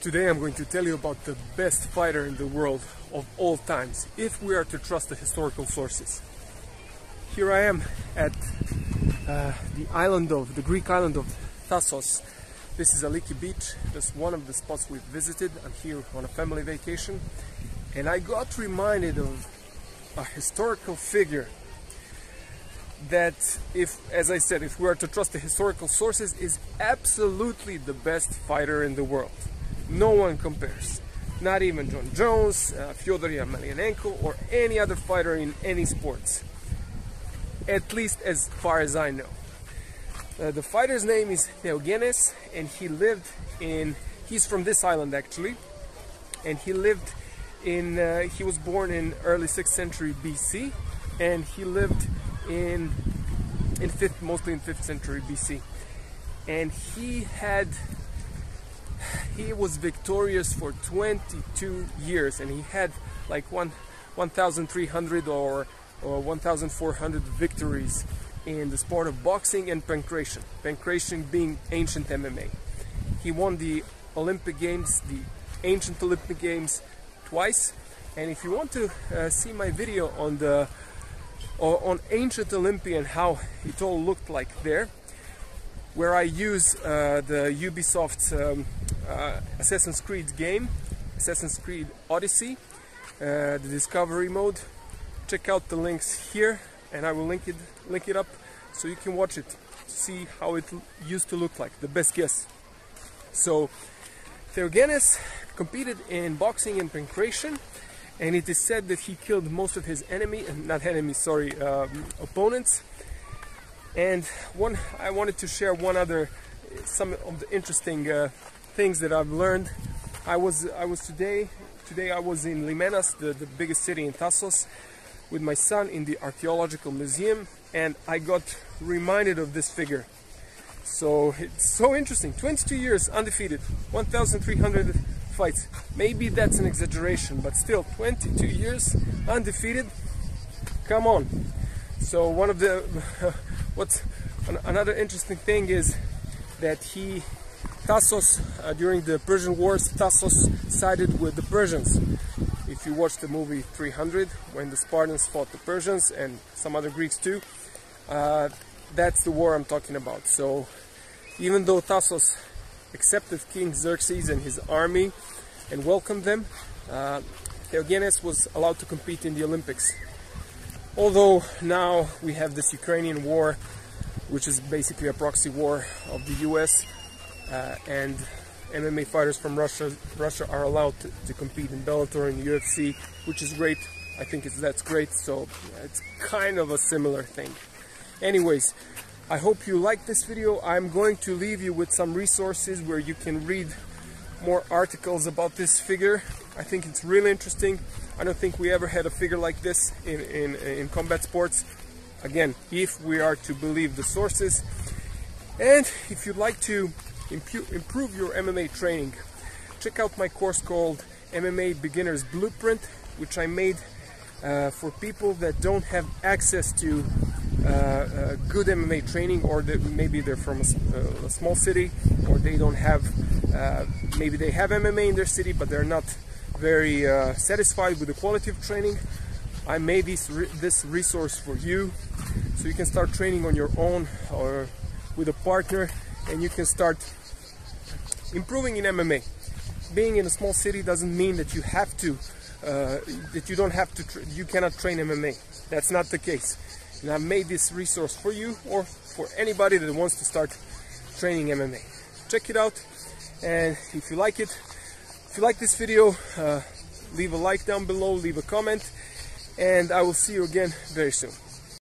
Today I'm going to tell you about the best fighter in the world of all times, if we are to trust the historical sources. Here I am at the Greek island of Thassos. This is Aliki Beach, just one of the spots we've visited. I'm here on a family vacation, and I got reminded of a historical figure that, as I said, if we are to trust the historical sources, is absolutely the best fighter in the world. No one compares. Not even John Jones, Fyodor Emelianenko, or any other fighter in any sports. At least as far as I know. The fighter's name is Theogenes, and he's from this island actually, and he was born in early 6th century BC, and he lived mostly in 5th century BC, and he was victorious for 22 years, and he had like 1,300 or 1,400 victories in the sport of boxing and pankration. Pankration being ancient MMA. He won the Olympic Games, the ancient Olympic Games, twice. And if you want to see my video on ancient Olympia and how it all looked like there, where I use the Ubisoft's Assassin's Creed game, Assassin's Creed Odyssey, the Discovery mode, check out the links here, and I will link it up so you can watch it, see how it used to look like, the best guess. So Theogenes competed in boxing and pankration, and it is said that he killed most of his opponents. And I wanted to share some of the interesting things that I've learned. Today I was in Limenas, the biggest city in Thassos, with my son in the archaeological museum, and I got reminded of this figure. So it's so interesting. 22 years undefeated, 1,300 fights. Maybe that's an exaggeration, but still 22 years undefeated. Come on. So another interesting thing is that Thassos, during the Persian Wars, Thassos sided with the Persians. If you watch the movie 300, when the Spartans fought the Persians and some other Greeks too, that's the war I'm talking about. So even though Thassos accepted King Xerxes and his army and welcomed them, Theogenes was allowed to compete in the Olympics. Although now we have this Ukrainian war, which is basically a proxy war of the US, and MMA fighters from Russia are allowed to compete in Bellator and UFC, which is great. I think that's great, so it's kind of a similar thing. Anyways, I hope you like this video. I'm going to leave you with some resources where you can read more articles about this figure. I think it's really interesting. I don't think we ever had a figure like this in combat sports. Again, if we are to believe the sources. And if you'd like to improve your MMA training, check out my course called MMA Beginner's Blueprint, which I made for people that don't have access to good MMA training, or maybe they're from a small city, or they don't have, maybe they have MMA in their city but they're not very satisfied with the quality of training. I made this resource for you, so you can start training on your own or with a partner, and you can start improving in MMA. Being in a small city doesn't mean that you have to, you cannot train MMA. That's not the case. And I've made this resource for you, or for anybody that wants to start training MMA. Check it out, and if you like this video, leave a like down below, leave a comment, and I will see you again very soon.